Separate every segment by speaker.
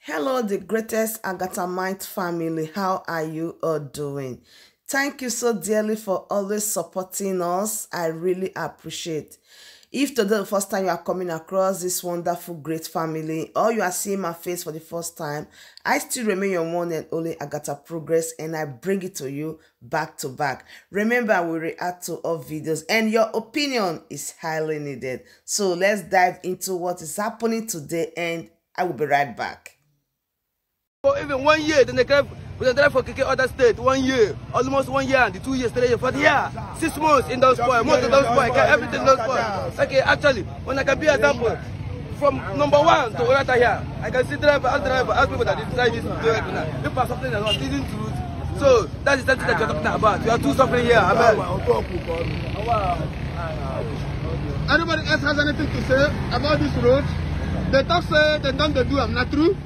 Speaker 1: Hello, the greatest Agatha Mind family. How are you all doing? Thank you so dearly for always supporting us. I really appreciate. If today the first time you are coming across this wonderful, great family, or you are seeing my face for the first time, I still remain your one and only Agatha Progress, and I bring it to you back to back. Remember, we react to all videos, and your opinion is highly needed. So let's dive into what is happening today, and I will be right back.
Speaker 2: For even 1 year, then they drive for other state. 1 year, almost 1 year, and the 2 years, 3 years, 4 years, 6 months in those boys, most of those boys, everything those boys. Okay, actually, when I can be an example, from number 1 to another here, I can see driver, ask people that they try this direct now. Look for something that was leading to it. So that is something that you're talking about. You are too suffering here.
Speaker 3: Anybody else has anything to say about this road? They talk say they don't do. I'm not true.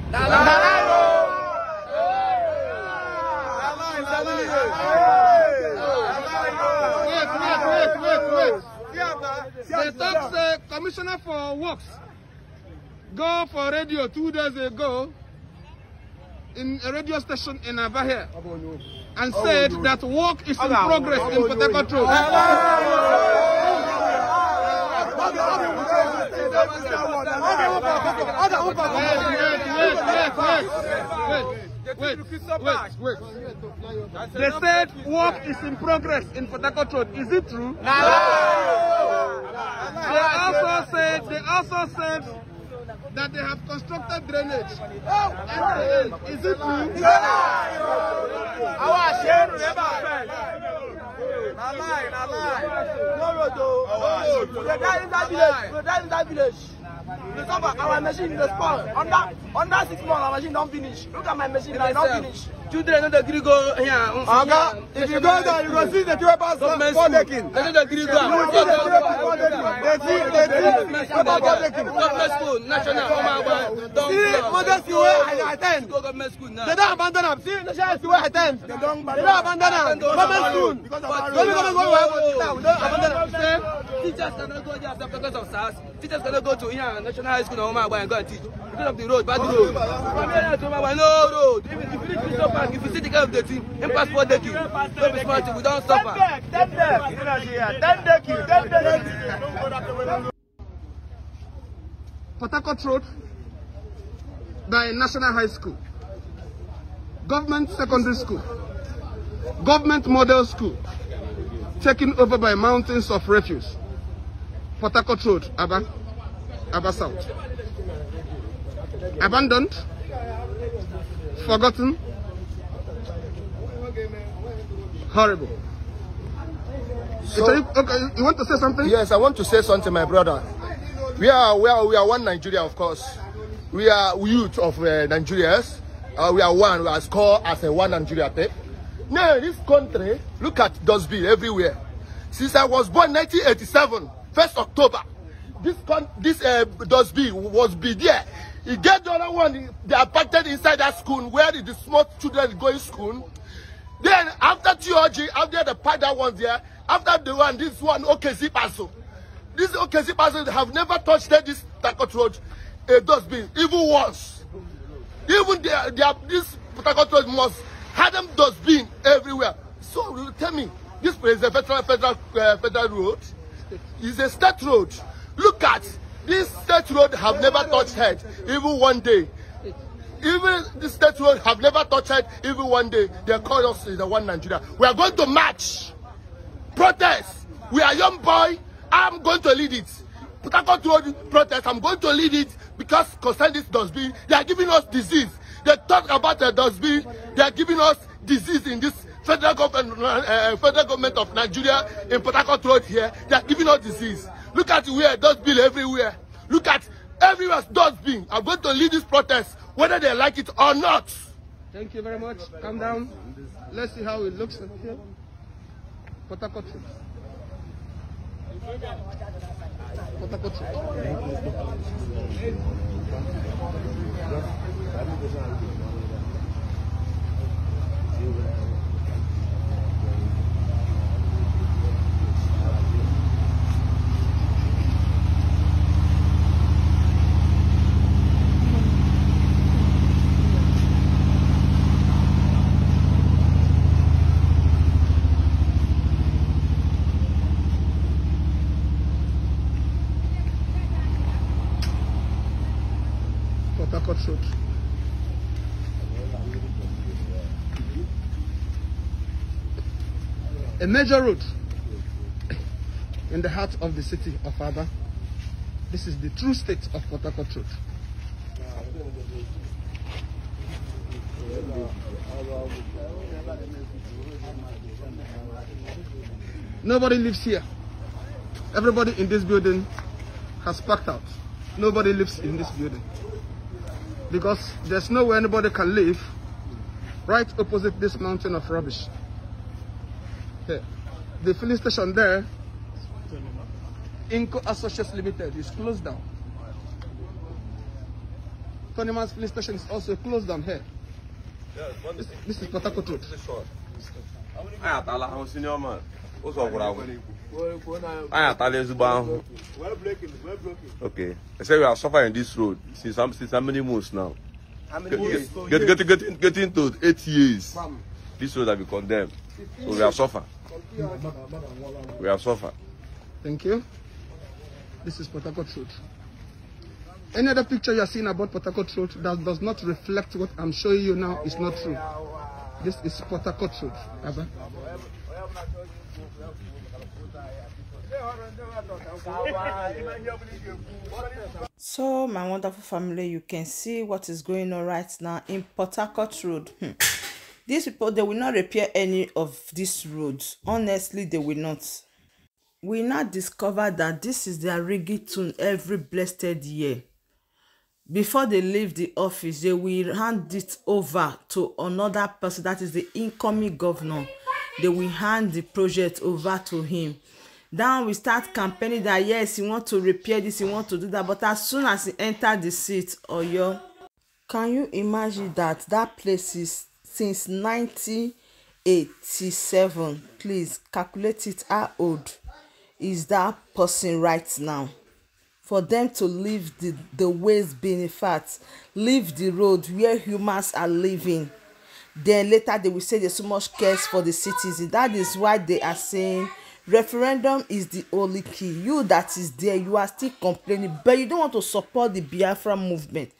Speaker 3: Wait. The talk say Commissioner for Works go for radio 2 days ago in a radio station in Abahia and said that work is in progress in Port Harcourt Road. Wait. They said work is in progress in Port Harcourt Road. Is it true? No. They also said that they have constructed drainage. Is it true?
Speaker 4: Our machine in the spot. Under 6 months, our machine don't finish. Look at my machine, I don't finish.
Speaker 2: Children don't agree go here.
Speaker 3: If you go there, you will see the Cuebas for decking.
Speaker 2: They don't agree go. Government school, national.
Speaker 3: See, modern school where I attend.
Speaker 2: Government school now.
Speaker 3: They don't abandon them. See, national school where I attend. They don't abandon them. Government school. We don't abandon them.
Speaker 2: Teachers cannot go there because of SARS. Teachers cannot go to here, national high school and go and teach. Because of the road, bad road. No road. If you finish this up, if you see the kind of the team, in passport decking, don't be smart, we don't suffer.
Speaker 3: Port Harcourt Road, by National High School, Government Secondary School, Government Model School, taken over by Mountains of Refuse. Port Harcourt Road, Aba South. Abandoned, forgotten, horrible. So, okay, you want to say something?
Speaker 5: Yes, I want to say something, my brother. We are one Nigeria, of course. We are youth of Nigerians. We are one. We are scored as a one Nigeria tape. Now, this country, look at dustbin everywhere. Since I was born 1987, 1st October, this dustbin was be there. You get the other one, they are packed inside that school where the small children go in school. Then after TOG, after the pack that one there, after the one, this one OKC Paso. This OKC Paso have never touched this Harcourt Road dustbin, even once. Even this Harcourt Road must have them dustbin everywhere. So tell me, this is a federal road. It's a state road. Look at this state road have never touched head, even one day. Even the state road have never touched head, even one day. They call us the one Nigeria. We are going to march, protest. We are young boy. I'm going to lead it. Port Harcourt Road protest. I'm going to lead it because concerning this dustbin, they are giving us disease. They talk about the dustbin. They are giving us disease in this federal government of Nigeria in Port Harcourt Road here. They are giving us disease. Look at where dustbin everywhere. Look at everywhere dustbin. I'm going to lead this protest, whether they like it or not.
Speaker 3: Thank you very much. Calm down. Let's see how it looks here. Port Harcourt Road. Port Harcourt Road. Harcourt Road. A major road in the heart of the city of Aba. This is the true state of Port Harcourt Road. Nobody lives here. Everybody in this building has packed out. Nobody lives in this building because there's nowhere anybody can live right opposite this mountain of rubbish. Here. The filling station there, Inco Associates Limited, is closed down. Tonyman's filling station is also closed down here. This is Port Harcourt Road.
Speaker 6: Okay. I say we are suffering this road since how many months now? How many years? Getting to 8 years. This road have been condemned. So we have suffered. We have suffered.
Speaker 3: Thank you. This is Port Harcourt Road. Any other picture you are seeing about Port Harcourt Road that does not reflect what I'm showing you now is not true. This is Port Harcourt Road. Aba.
Speaker 1: So, my wonderful family, you can see what is going on right now in Port Harcourt Road. These people, they will not repair any of these roads. Honestly, they will not. We now discover that this is their reggae tune every blessed year. Before they leave the office, they will hand it over to another person, that is the incoming governor. They will hand the project over to him. Then we start campaigning that yes, he want to repair this, he want to do that. But as soon as he entered the seat, Oyo, can you imagine that place is since 1987? Please calculate it. How old is that person right now? For them to leave the waste bin, in fact, leave the road where humans are living. Then later they will say there's so much cares for the citizens. That is why they are saying referendum is the only key. You that is there, you are still complaining, but you don't want to support the Biafra movement.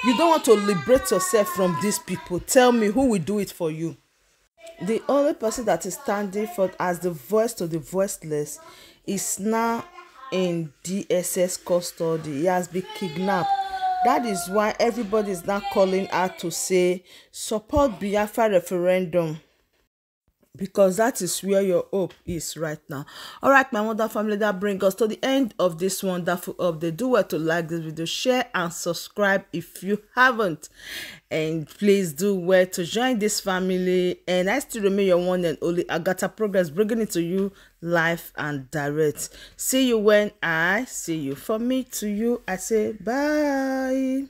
Speaker 1: You don't want to liberate yourself from these people. Tell me, who will do it for you? The only person that is standing for as the voice to the voiceless is now in DSS custody. He has been kidnapped. That is why everybody is now calling out to say support Biafra referendum, because that is where your hope is right now. All right, my wonderful family, that brings us to the end of this wonderful update. Do well to like this video, share and subscribe if you haven't, and please do well to join this family. And I still remain your one and only Agatha Progress, bringing it to you live and direct. See you when I see you. From me to you, I say bye.